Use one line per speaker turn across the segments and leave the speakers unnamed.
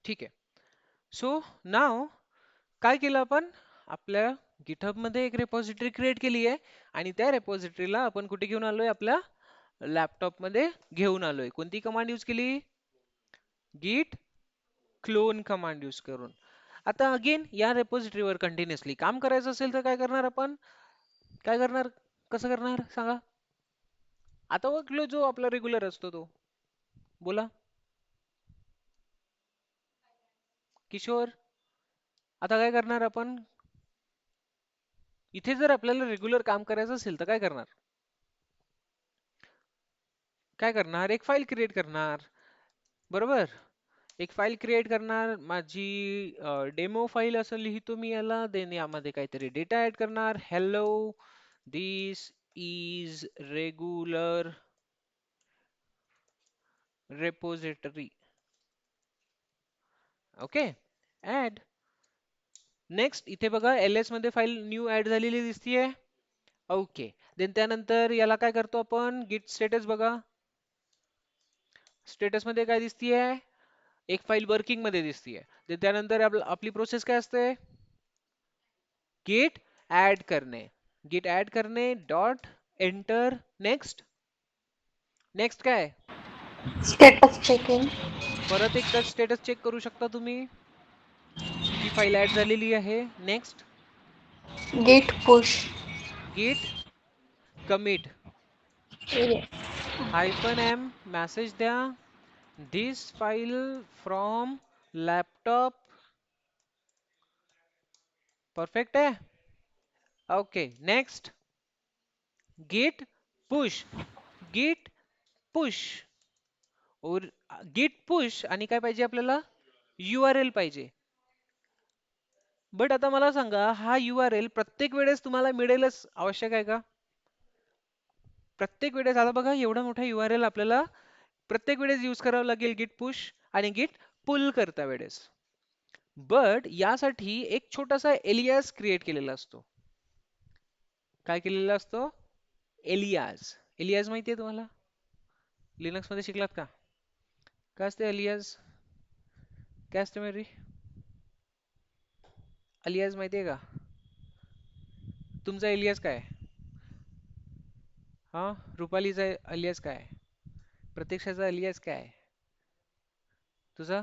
ठीक आहे. सो नाव काय केलं आपण? आपल्या गिटहब मध्ये एक रेपॉझिटरी क्रिएट केली आहे आणि त्या रेपॉझिटरीला आपण कुठे घेऊन आलोय? आपल्या लॅपटॉप मध्ये घेऊन आलोय. कोणती कमांड यूज केली? git clone कमांड यूज करून. आता अगेन या रेपॉझिटरीवर कंटिन्युअसली काम करायचं असेल तर काय करणार आपण? काय करणार? कसं करणार सांगा? आता वर्कफ्लो जो आपला रेग्युलर असतो तो. बोला किशोर. आता काय करणार आपण? इथे जर आपल्याला रेग्युलर काम करायचं असेल तर काय करणार? काय करणार? एक फाईल क्रिएट करणार. बरोबर? एक फाईल क्रिएट करणार. माझी डेमो फाईल असं लिहितो मी याला. देन यामध्ये काहीतरी डेटा ऍड करणार. Hello this is regular repository. Okay add. Next इथे बघा ls मध्ये फाईल न्यू ऍड झालेली दिसतीये. ओके देन त्यानंतर याला काय करतो आपण? गिट स्टेटस बघा. स्टेटस मध्ये काय दिसतीये? एक फाईल वर्किंग मध्ये दिसतीये. देन त्यानंतर आपली प्रोसेस काय असते? गिट ऍड करणे. गिट ऍड करणे डॉट एंटर. नेक्स्ट. नेक्स्ट काय?
Status checking.
परत एकदा स्टेटस चेक करू शकता तुम्ही की फाईल ऍड झालेली आहे. Next.
Git push.
Git commit -m message द्या. this file from laptop. Perfect आहे. Okay next. git push. git push और git push आणि काय पाहिजे आपल्याला? URL पाहिजे. बट आता मला सांगा हा URL प्रत्येक वेळेस तुम्हाला मिळेलच आवश्यक आहे का? प्रत्येक वेळेस आता बघा एवढा मोठा URL आपल्याला प्रत्येक वेळेस यूज करावं लागेल git push आणि git pull करता वेळेस. बट यासाठी एक छोटासा एलियास क्रिएट केलेला असतो. काय केलेला असतो? एलियास. एलियास माहिती आहे तुम्हाला? लिनक्स मध्ये शिकलात का? काय असते एलियास? काय असते मेरी? अलियास माहिती आहे का? तुमचा एलियास काय आहे? हा रुपालीचा अलियास काय आहे? प्रतीक्षाचा अलियास काय आहे? तुझा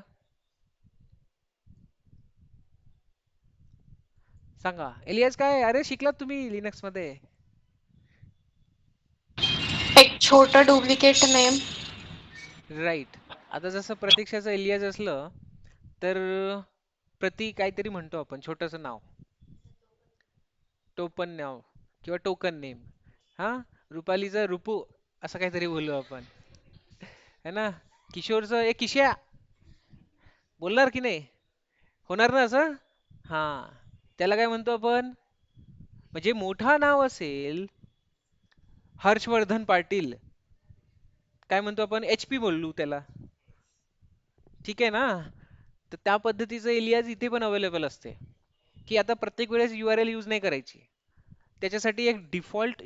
सांगा. एलियास काय आहे? अरे शिकलात तुम्ही लिनक्स मध्ये.
एक छोटा डुप्लिकेट नेम.
राईट. आता जसं प्रतीक्षाचं एलियास असलं तर प्रती काहीतरी म्हणतो आपण छोटस नाव. टोपण नाव किंवा टोकन नेम. हा रुपालीचं रुपू असं काहीतरी बोलू आपण है ना. किशोरचं एक किश्या बोलणार की नाही? होणार ना असं? हा त्याला काय म्हणतो आपण? म्हणजे मोठा नाव असेल हर्षवर्धन पाटील काय म्हणतो आपण? HP बोलू त्याला. ठीक आहे ना. तर त्या पद्धतीचं एलियास इथे पण अवेलेबल असते की आता प्रत्येक वेळेस URL यूज नाही करायची. त्याच्यासाठी एक डिफॉल्ट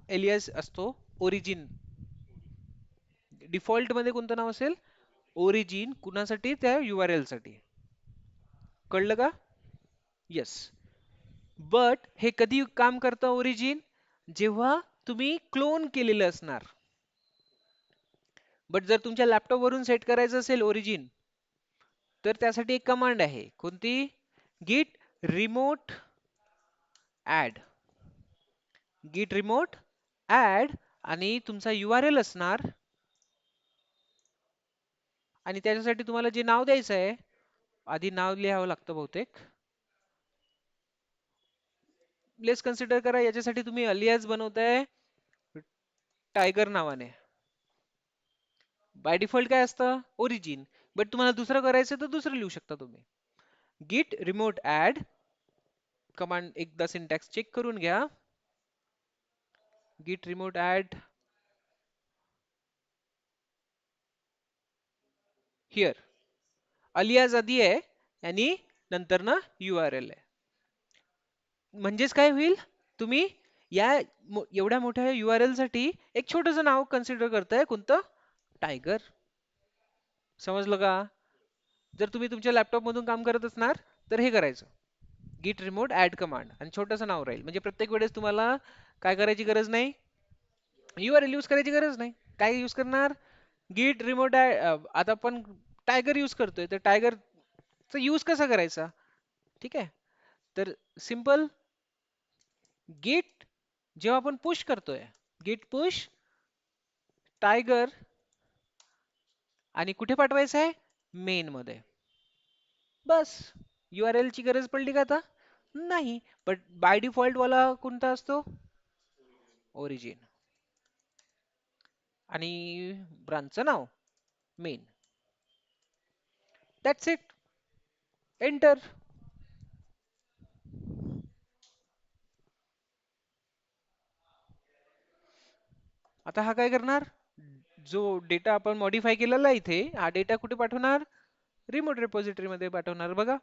एलियास असतो ओरिजिन. डिफॉल्ट मध्ये कोणतं नाव असेल? ओरिजिन. कुणासाठी? त्या URL साठी. कळलं का? येस. बट हे कधी काम करतं ओरिजिन? जेव्हा तुम्ही क्लोन केलेलं असणार. बट जर तुमच्या लॅपटॉप वरून सेट करायचं असेल ओरिजिन तर त्यासाठी एक कमांड आहे. कोणती? git remote add. git remote add आणि तुमचा URL असणार आणि त्याच्यासाठी तुम्हाला जे नाव द्यायचं आहे आधी नाव लिहावं लागतं बहुतेक. लेट्स कन्सिडर करा याच्यासाठी तुम्ही अलियास बनवताय टायगर नावाने. बाय डिफॉल्ट काय असतं? ओरिजिन. बट तुम्हाला दुसरं करायचं तर दुसरं लिहू शकता तुम्ही. git remote add कमांड एकदा सिंटॅक्स चेक करून घ्या. git remote add here. Alias आधी आहे आणि नंतर ना URL आहे. म्हणजेच काय होईल? तुम्ही या एवढ्या मोठ्या URL साठी एक छोटस नाव कन्सिडर करताय. कोणतं? टायगर. समजलं का? जर तुम्ही तुमच्या लॅपटॉप मधून काम करत असणार तर हे करायचं, git remote add कमांड आणि छोटंसं नाव राहील, म्हणजे प्रत्येक वेळेस तुम्हाला काय करायची गरज नाही, URL यूज करायची गरज नाही. काय यूज करणार, git remote आता आपण टायगर यूज करतोय तर टायगरचा यूज कसा करायचा, ठीक आहे. तर सिंपल git, जेव्हा आपण पुश करतोय, git push टायगर, आणि कुठे पाठवायचं आहे, मेन मध्ये. बस, URL ची गरज पडली का आता, नाही. बट बाय डिफॉल्ट वाला कोणता असतो, ओरिजिन, आणि ब्रांचचं नाव मेन. That's it, enter. आता हा काय करणार, जो डेटा आपण मॉडीफाय केलेला आहे इथे, हा डेटा कुठे पाठवणार, रिमोट रिपॉझिटरी मध्ये पाठवणार. बघा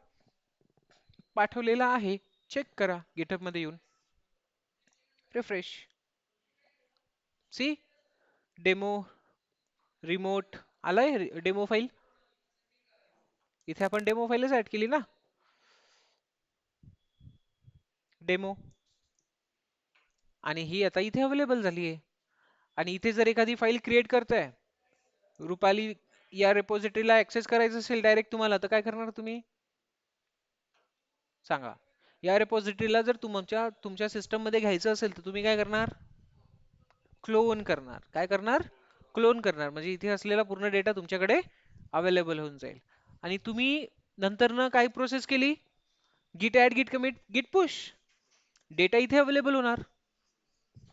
पाठवलेला आहे, चेक करा गिटहब मध्ये येऊन, रिफ्रेश, सी डेमो रिमोट आलाय, डेमो फाईल. इथे आपण डेमो फाईलच ऍड केली ना, डेमो, आणि ही आता इथे अवेलेबल झाली आहे. आणि इथे जर एखादी फाईल क्रिएट करताय, रुपाली या रिपॉझिटरीला ऍक्सेस करायचं असेल डायरेक्ट तुम्हाला, तर काय करणार तुम्ही सांगा. या रिपॉझिटरीला जर तुमच्या सिस्टम मध्ये घ्यायचं असेल तर तुम्ही काय करणार, क्लोन करणार. काय करणार, क्लोन करणार, म्हणजे इथे असलेला पूर्ण डेटा तुमच्याकडे अवेलेबल होऊन जाईल. आणि तुम्ही नंतर ना काय प्रोसेस केली, गिट ऍड गिट कमिट गिट पुश, डेटा इथे अवेलेबल होणार,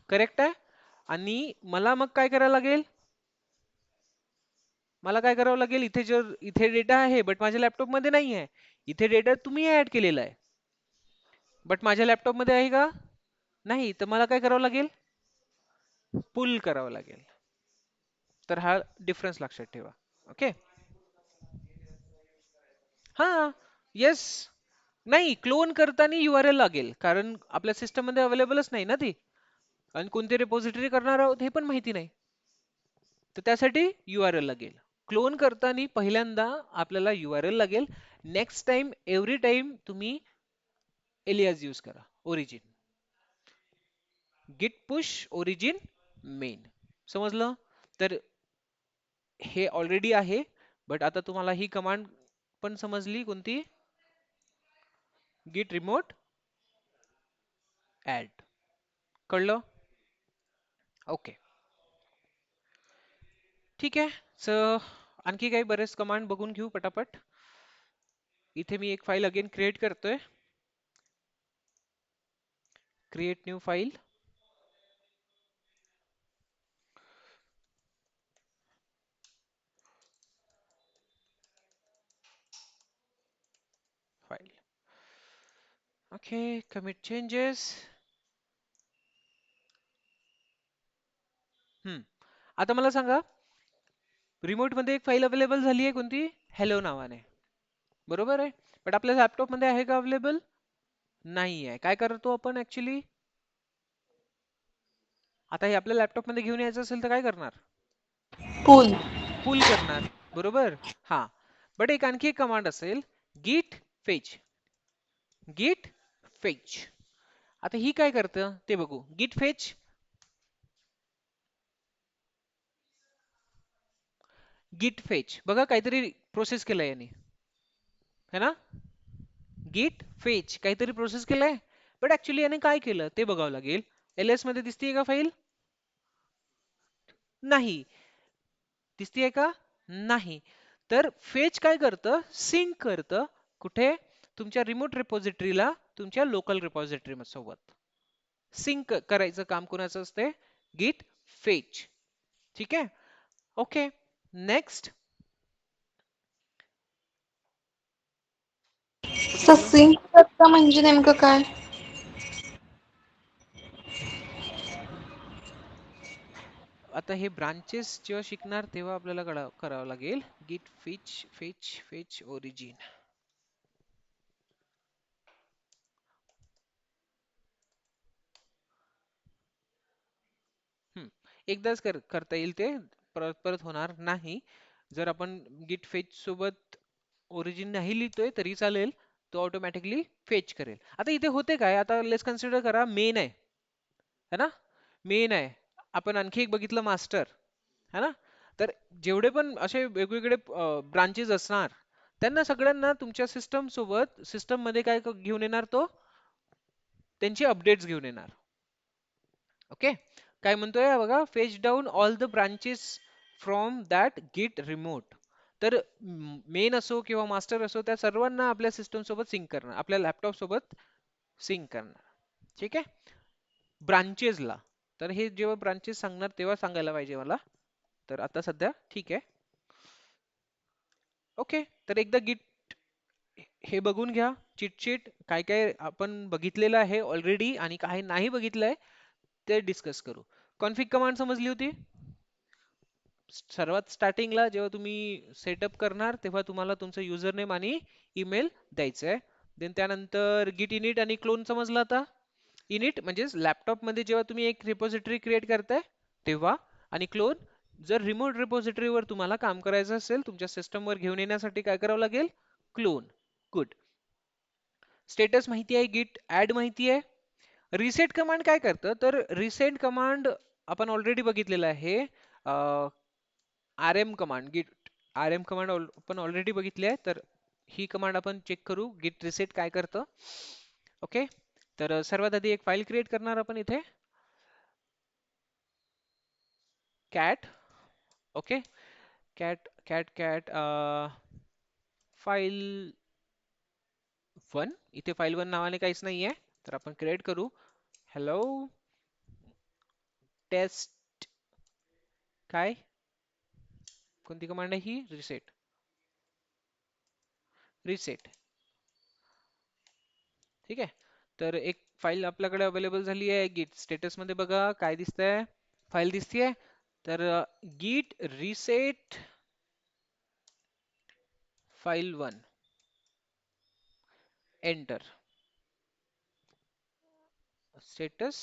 करेक्ट आहे. आणि मला मग काय करायला लागेल, मला काय करावं लागेल, इथे जर इथे डेटा आहे बट माझ्या लॅपटॉप मध्ये नाही आहे, इथे डेटा तुम्ही ऍड केलेला आहे बट माझ्या लॅपटॉप मध्ये आहे का, नाही, तर मला काय करावं लागेल, पुल करावं लागेल. तर हा डिफरन्स लक्षात ठेवा. ओके, हा, येस, नाही, क्लोन करताना URL लागेल, कारण आपल्या सिस्टम मध्ये अवेलेबलच नाही ना ती, आणि कोणती रिपॉझिटरी करणार आहोत हे पण माहिती नाही, तर त्यासाठी URL लागेल. क्लोन करताना पहिल्यांदा आपल्याला URL लागेल. नेक्स्ट टाइम एव्हरी टाइम तुम्ही एलियास यूज करा, ओरिजिन, गिट पुश ओरिजिन मेन. समजलं. तर हे ऑलरेडी आहे, बट आता तुम्हाला ही कमांड पण समजली, कोणती, गिट रिमोट ऍड, कळलं. ओके, ठीक आहे. सो आणखी काही बरेच कमांड बघून घेऊ पटापट. इथे मी एक फाईल अगेन क्रिएट करतोय, create new file, file, okay, commit changes. आता मला सांगा, रिमोट मध्ये एक फाईल अवेलेबल झाली आहे, कोणती, हॅलो नावाने, बरोबर आहे. बट आपल्या लॅपटॉप मध्ये आहे का अवेलेबल, नाही आहे. काय करतो आपण ऍक्च्युली, आता हे आपल्या लॅपटॉप मध्ये घेऊन यायचं असेल तर काय करणार,
Pool.
पुल करणार, बरोबर. हा, बट एक आणखी एक कमांड असेल, git fetch, git fetch. आता ही काय करतं ते बघू, git fetch, git fetch बघा काहीतरी प्रोसेस केलाय याने, है ना, git fetch काहीतरी प्रोसेस केलाय, बट ऍक्च्युली याने काय केलं ते बघावं लागेल. ls मध्ये दिसतीये का फाईल, नाही. दिसतीये का, नाही. तर फेच काय करतं, सिंक करतं, कुठे, तुमच्या रिमोट रिपॉझिटरीला तुमच्या लोकल रिपॉझिटरी सोबत सिंक करायचं काम कोणाचं असते, गिट फेच. ठीक आहे, ओके. नेक्स्ट, कुठे गेलो,
Sync करता म्हणजे नेमकं काय?
आता हे ब्रांचेस जेव्हा शिकणार तेव्हा आपल्याला करावं लागेल, गिट फेच फेच फेच ओरिजिन. एकदाच करता येईल ते, परत परत होणार नाही. जर आपण गिट फेच सोबत ओरिजिन नाही लिहितोय तरी चालेल, तो ऑटोमॅटिकली फेच करेल. आता इथे होते काय, आता लेट्स कन्सिडर करा मेन आहे है ना, मेन आहे, आपण आणखी एक बघितलं मास्टर है ना. तर जेवढे पण असे वेगवेगळे ब्रांचेस असणार, त्यांना सगळ्यांना तुमच्या सिस्टम सोबत, सिस्टम मध्ये काय घेऊन येणार, तो त्यांची अपडेट्स घेऊन येणार. ओके, काय म्हणतोय बघा, fetch down all the branches from that गिट रिमोट. तर मेन असो किंवा मास्टर असो, त्या सर्वांना आपल्या सिस्टम सोबत सिंक करणार, आपल्या लॅपटॉप सोबत सिंक करणार. ठीक आहे, ब्रांचेसला. तर हे जेव्हा ब्रांचेस सांगणार तेव्हा सांगायला पाहिजे मला. तर आता सध्या ठीक आहे. ओके, तर एकदा गिट हे बघून घ्या, चिटचिट काय काय आपण बघितलेलं आहे ऑलरेडी आणि काय नाही बघितलंय ते डिस्कस करू. कॉन्फिग कमांड समजली होती. सर्वात स्टार्टिंगला जेव्हा तुम्ही सेटअप करणार तेव्हा तुम्हाला तुमचं युजर नेम आणि ईमेल द्यायचं आहे. देन त्यानंतर गिट इनिट आणि क्लोन समजला. आता इनिट म्हणजेच लॅपटॉप मध्ये जेव्हा तुम्ही एक रिपॉझिटरी क्रिएट करताय तेव्हा, आणि क्लोन जर रिमोट रिपॉझिटरीवर तुम्हाला काम करायचं असेल, तुमच्या सिस्टमवर घेऊन येण्यासाठी काय करावं लागेल, क्लोन. गुड. स्टेटस माहिती आहे, गिट ऍड माहिती आहे. रिसेट कमांड काय करतं, तर रिसेट कमांड आपण ऑलरेडी बघितलेलं आहे. आर एम कमांड, गिट आर एम कमांड आपण ऑलरेडी बघितली आहे. तर ही कमांड आपण चेक करू, गिट रिसेट काय करतं. ओके, तर सर्वात आधी एक फाईल क्रिएट करणार आपण इथे, cat. Okay, cat cat cat file one. इथे फाईल वन नावाने काहीच नाहीये, तर आपण क्रिएट करू हॅलो टेस्ट. काय, कोणती कमांड आहे ही, रिसेट. रिसेट, ठीक आहे. तर एक फाईल आपल्याकडे अवेलेबल झाली आहे. गिट स्टेटस मध्ये बघा काय दिसतंय, फाईल दिसतीये. तर गिट reset file one, enter. Status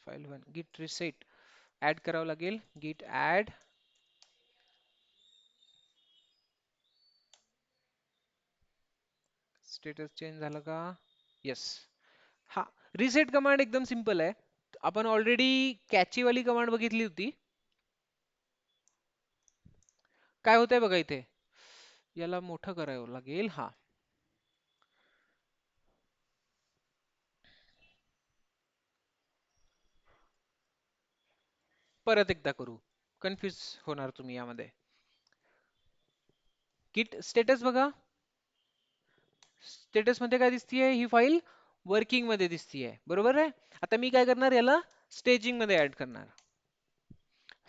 file one, गिट रिसेट ऍड करावं लागेल, गिट ऍड. स्टेटस चेंज झालं का, येस. हा, रिसेट कमांड एकदम सिंपल आहे. आपण ऑलरेडी कॅची वाली कमांड बघितली होती. काय होतंय बघा इथे, याला मोठं करावं लागेल. हा, परत एकदा करू, कन्फ्युज होणार तुम्ही यामध्ये. गिट स्टेटस बघा, स्टेटस मध्ये काय दिसतीये, ही फाईल वर्किंग मध्ये दिसतीये, बरोबर आहे. आता मी काय करणार, याला स्टेजिंग मध्ये ऍड करणार.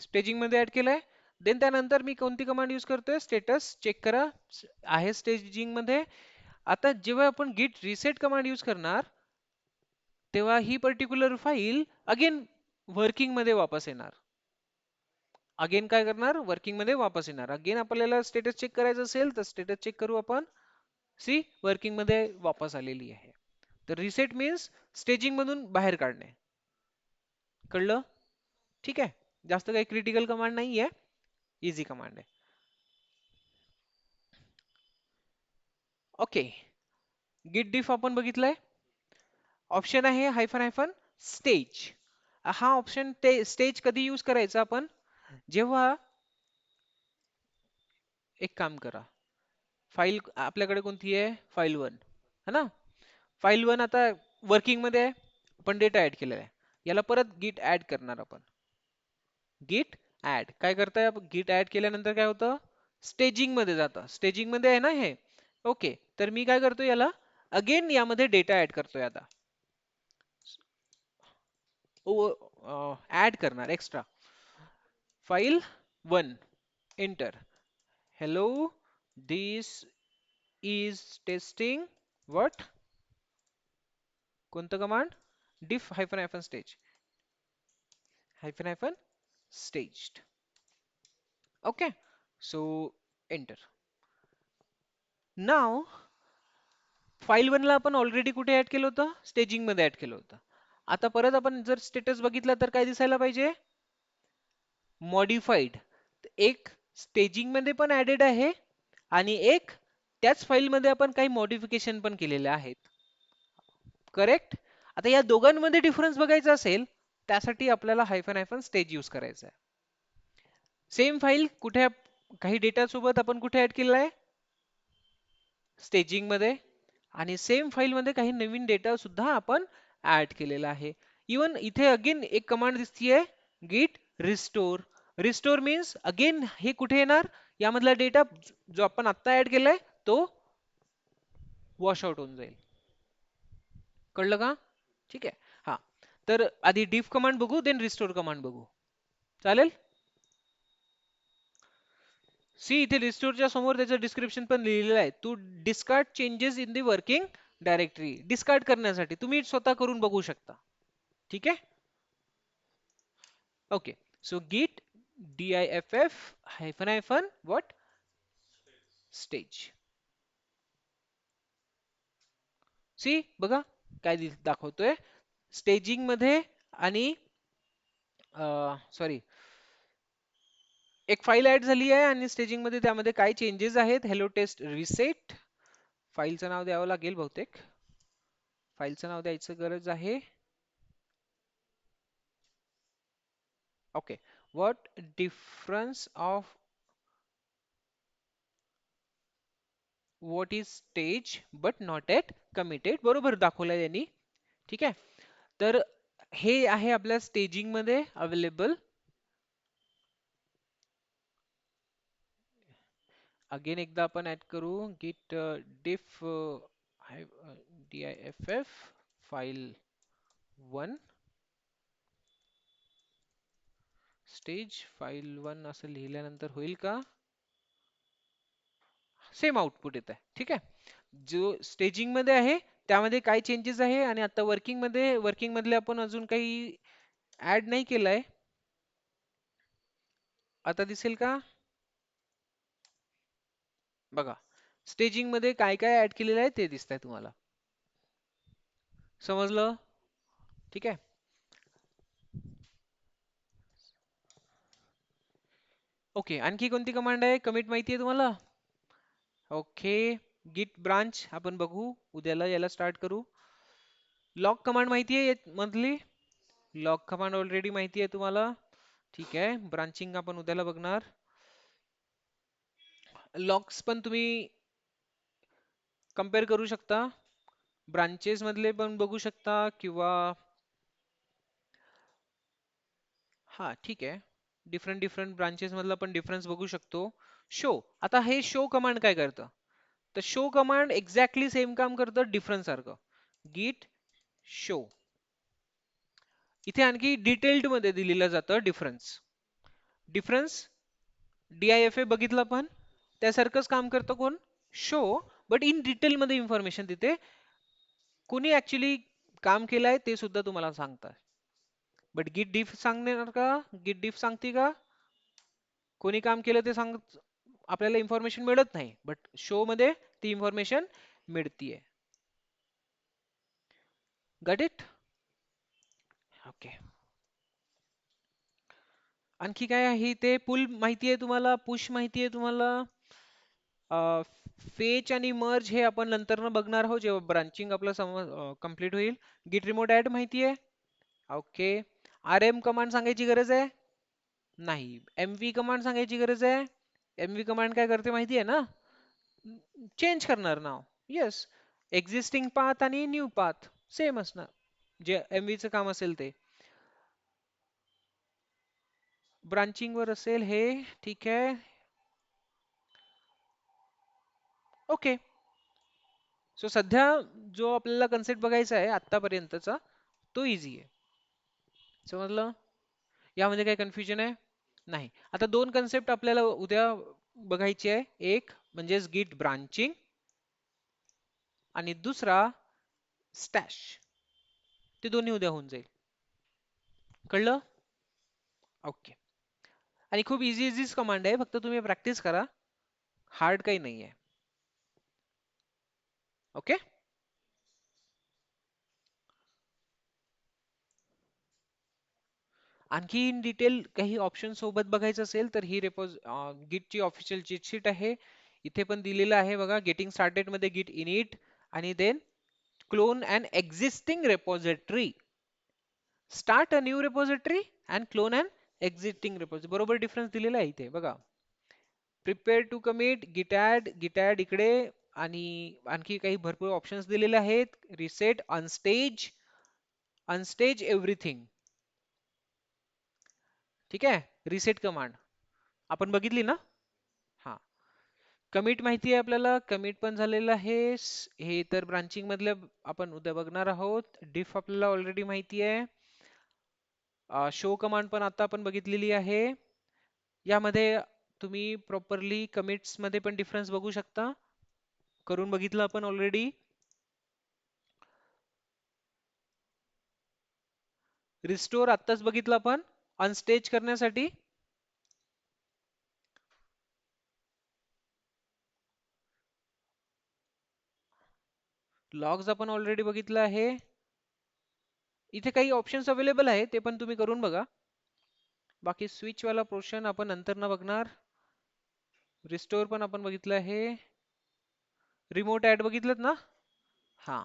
स्टेजिंग मध्ये ऍड केलंय. देन त्यानंतर मी कोणती कमांड यूज करतोय, स्टेटस चेक करा आहे स्टेजिंग मध्ये. आता जेव्हा आपण गिट रिसेट कमांड यूज करणार तेव्हा ही पर्टिक्युलर फाईल अगेन वर्किंग मध्ये वापस येणार. अगेन काय करणार, वर्किंग मध्ये वापस येणार. अगेन आपल्याला स्टेटस चेक करायचं असेल तर स्टेटस चेक करू आपण, सी वर्किंग मध्ये वापस आलेली आहे. तर रिसेट मीन्स स्टेजिंग मधून बाहेर काढणे. कळलं, ठीक आहे. जास्त काही क्रिटिकल कमांड नाहीये, इझी कमांड आहे. ओके, गिट डिफ आपण बघितलंय. ऑप्शन आहे हायफन हायफन स्टेज. हा ऑप्शन ते स्टेज कधी यूज करायचा आपण, जेव्हा एक काम करा, फाईल आपल्याकडे कोणती आहे, फाईल वन है ना. फाईल वन आता वर्किंग मध्ये आहे, आपण डेटा ऍड केलेला आहे. याला परत गिट ऍड करणार आपण. गिट ऍड काय करताय, गिट ऍड केल्यानंतर काय होतं, स्टेजिंग मध्ये जातं. स्टेजिंग मध्ये आहे ना हे. ओके, तर मी काय करतो, याला अगेन यामध्ये डेटा ऍड करतोय. आता ऍड करणार extra, file one, enter. Hello this is testing what, कोणतं command, diff hyphen hyphen stage, hyphen hyphen staged. Okay, so enter. नाव फाईल वनला आपण ऑलरेडी कुठे ऍड केलं होतं, स्टेजिंग मध्ये ऍड केलं होतं. आता परत आपण जर स्टेटस बघितला तर काय दिसायला पाहिजे, मॉडिफाईड. एक स्टेजिंग मध्ये पण ऍडेड आहे आणि एक त्याच फाईलमध्ये आपण काही मॉडिफिकेशन पण केलेले आहेत. करेक्ट. आता या दोघांमध्ये डिफरन्स बघायचा असेल, त्यासाठी आपल्याला हायफन हायफन स्टेज यूज करायचा आहे. सेम फाईल कुठे काही डेटा सोबत आपण कुठे ऍड केलेला आहे, स्टेजिंग मध्ये. आणि सेम फाईल मध्ये काही नवीन डेटा सुद्धा आपण ऍड केलेला आहे. इवन इथे अगेन एक कमांड दिसतीये, git restore. Restore means again हे कुठे येणार, यामधला डेटा जो आपण आता ऍड केलाय तो वॉश आउट होऊन जाईल. कळलं का? ठीक आहे. हा, तर आधी डिफ कमांड बघू, देन रिस्टोर कमांड बघू. चालेल. सी इथे रिस्टोरच्या समोर त्याचं डिस्क्रिप्शन पण लिहिलेलं आहे, to discard changes in the working directory. Discard करण्यासाठी तुम्ही स्वतः करून बघू शकता. ठीक आहे. Okay, so git diff hyphen hyphen what stage. See बघा काय दाखवतोय स्टेजिंग मध्ये. आणि सॉरी, एक फाईल ऍड झाली आहे आणि स्टेजिंग मध्ये त्यामध्ये काय चेंजेस आहेत. Hello test reset. फाईलचं नाव द्यावं लागेल बहुतेक. फाईलचं नाव द्यायचं गरज आहे. Okay, what difference of what is stage but not yet committed, बरोबर दाखवलंय यांनी. ठीक आहे. तर हे आहे आपल्या स्टेजिंग मध्ये अवेलेबल. अगेन एकदा आपण ऍड करू, git diff diff file 1 stage file 1 असं लिहिल्यानंतर होईल का? सेम आउटपुट येत आहे. ठीक आहे. जो स्टेजिंग मध्ये आहे त्यामध्ये काय चेंजेस आहे, आणि आता वर्किंग मधले आपण अजून काही ऍड नाही केलंय. आता दिसेल का? बघा, स्टेजिंग मध्ये काय काय ऍड केलेलं आहे ते दिसतंय तुम्हाला. समजलं? ठीक आहे. ओके, आणखी कोणती कमांड आहे? कमिट माहिती आहे तुम्हाला? ओके, गिट ब्रांच आपण बघू उद्याला, याला स्टार्ट करू. लॉग कमांड माहिती आहे मधली? लॉग कमांड ऑलरेडी माहिती आहे तुम्हाला. ठीक आहे, ब्रांचिंग आपण उद्याला बघणार. लॉग्स पण तुम्ही कम्पेअर करू शकता, ब्रांचेस मधले पण बघू शकता, किंवा हा ठीक आहे, डिफरंट डिफरंट ब्रांचेस मधला पण डिफरन्स बघू शकतो. शो, आता हे शो कमांड काय करतं? तर शो कमांड एक्झॅक्टली सेम काम करतं डिफरन्स सारखं. गिट शो. इथे आणखी डिटेल्ड मध्ये दिलेलं जातं डिफरन्स. डिफरन्स DIFA बघितलं आपण, त्यासारखंच काम करतं कोण? शो. बट इन डिटेल मध्ये इन्फॉर्मेशन तिथे कोणी ऍक्च्युली काम केलंय ते सुद्धा तुम्हाला सांगतात. बट गिट डिफ सांगणार का? गिट डिफ सांगते का? कोणी काम केलं ते सांग, आपल्याला इन्फॉर्मेशन मिळत नाही. बट शो मध्ये ती इन्फॉर्मेशन मिळतीये. Got it? ओके. आणखी काय आहे ते? पुल माहिती आहे तुम्हाला, पुश माहिती आहे तुम्हाला, फेच आणि मर्ज हे आपण नंतर बघणार आहोत जेव्हा ब्रांचिंग आपलं कम्प्लीट होईल. गिट रिमोट ऍड माहिती आहे. ओके. RM कमांड सांगायची गरज आहे? नाही. MV कमांड सांगायची गरज आहे? MV कमांड काय करते माहिती आहे ना? चेंज करणार नाव. येस. एक्झिस्टिंग पाथ आणि न्यू पाथ सेम असणार, जे MV चं काम असेल ते. ब्रांचिंग वर असेल हे. ठीक आहे. ओके. सो सध्या जो आपल्याला कन्सेप्ट बघायचा आहे आतापर्यंतचा, तो इझी आहे. समजलं? यामध्ये काही कन्फ्युजन आहे? नाही. आता दोन कन्सेप्ट आपल्याला उद्या बघायची आहे. एक म्हणजेच गिट ब्रांचिंग, आणि दुसरा स्टॅश. ते दोन्ही उद्या होऊन जाईल. कळलं? ओके. आणि खूप इझी इझीच कमांड आहे, फक्त तुम्ही प्रॅक्टिस करा. हार्ड काही नाही आहे. ओके. आणखी इन डिटेल काही ऑप्शन सोबत बघायचं असेल तर ही गिटची ऑफिशियल चीट शीट आहे. इथे पण दिलेलं आहे बघा, गेटिंग स्टार्टेड मध्ये git init आणि then clone an existing repository, start a new repository and clone an existing repository. बरोबर डिफरन्स दिलेला आहे इथे बघा. Prepare to commit, git add इकडे, आणि आणखी काही भरपूर ऑप्शन्स दिलेले आहेत. Reset, unstage, unstage everything. ठीक आहे. रिसेट कमांड आपण बघितली ना. हा. कमिट माहिती आहे आपल्याला, कमिट पण झालेलं आहे. हे तर ब्रांचिंग मधल्या आपण उद्या बघणार आहोत. डिफ आपल्याला ऑलरेडी माहिती आहे. शो कमांड पण आता आपण बघितलेली आहे. यामध्ये तुम्ही प्रॉपरली कमिट्स मध्ये पण डिफरन्स बघू शकता, करून बघितलं आपण ऑलरेडी. रिस्टोर आत्ताच बघितलं आपण अनस्टेज करण्यासाठी. लॉग्स आपण ऑलरेडी बघितलं आहे. इथे काही ऑप्शन्स अवेलेबल आहे, ते पण तुम्ही करून बघा. बाकी स्विच वाला पोर्शन आपण नंतर न बघणार. रिस्टोर पण आपण बघितलं आहे. रिमोट ऍड बघितलं ना. हा.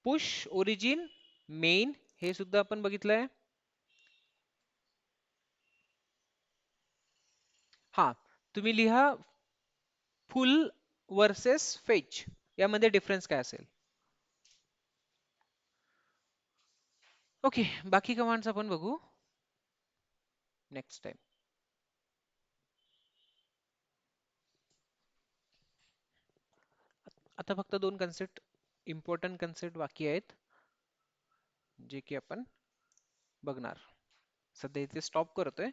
पुश, ओरिजिन, मेन हे सुद्धा आपण बघितलंय. हा. तुम्ही लिहा फुल वर्सेस फेच, यामध्ये डिफरन्स काय असेल. ओके. बाकी कमांड्स आपण बघू नेक्स्ट टाइम. आता फक्त दोन कन्सेप्ट, इम्पॉर्टंट कन्सेप्ट बाकी आहेत, जे की आपण बघणार. सध्या इथे स्टॉप करतोय.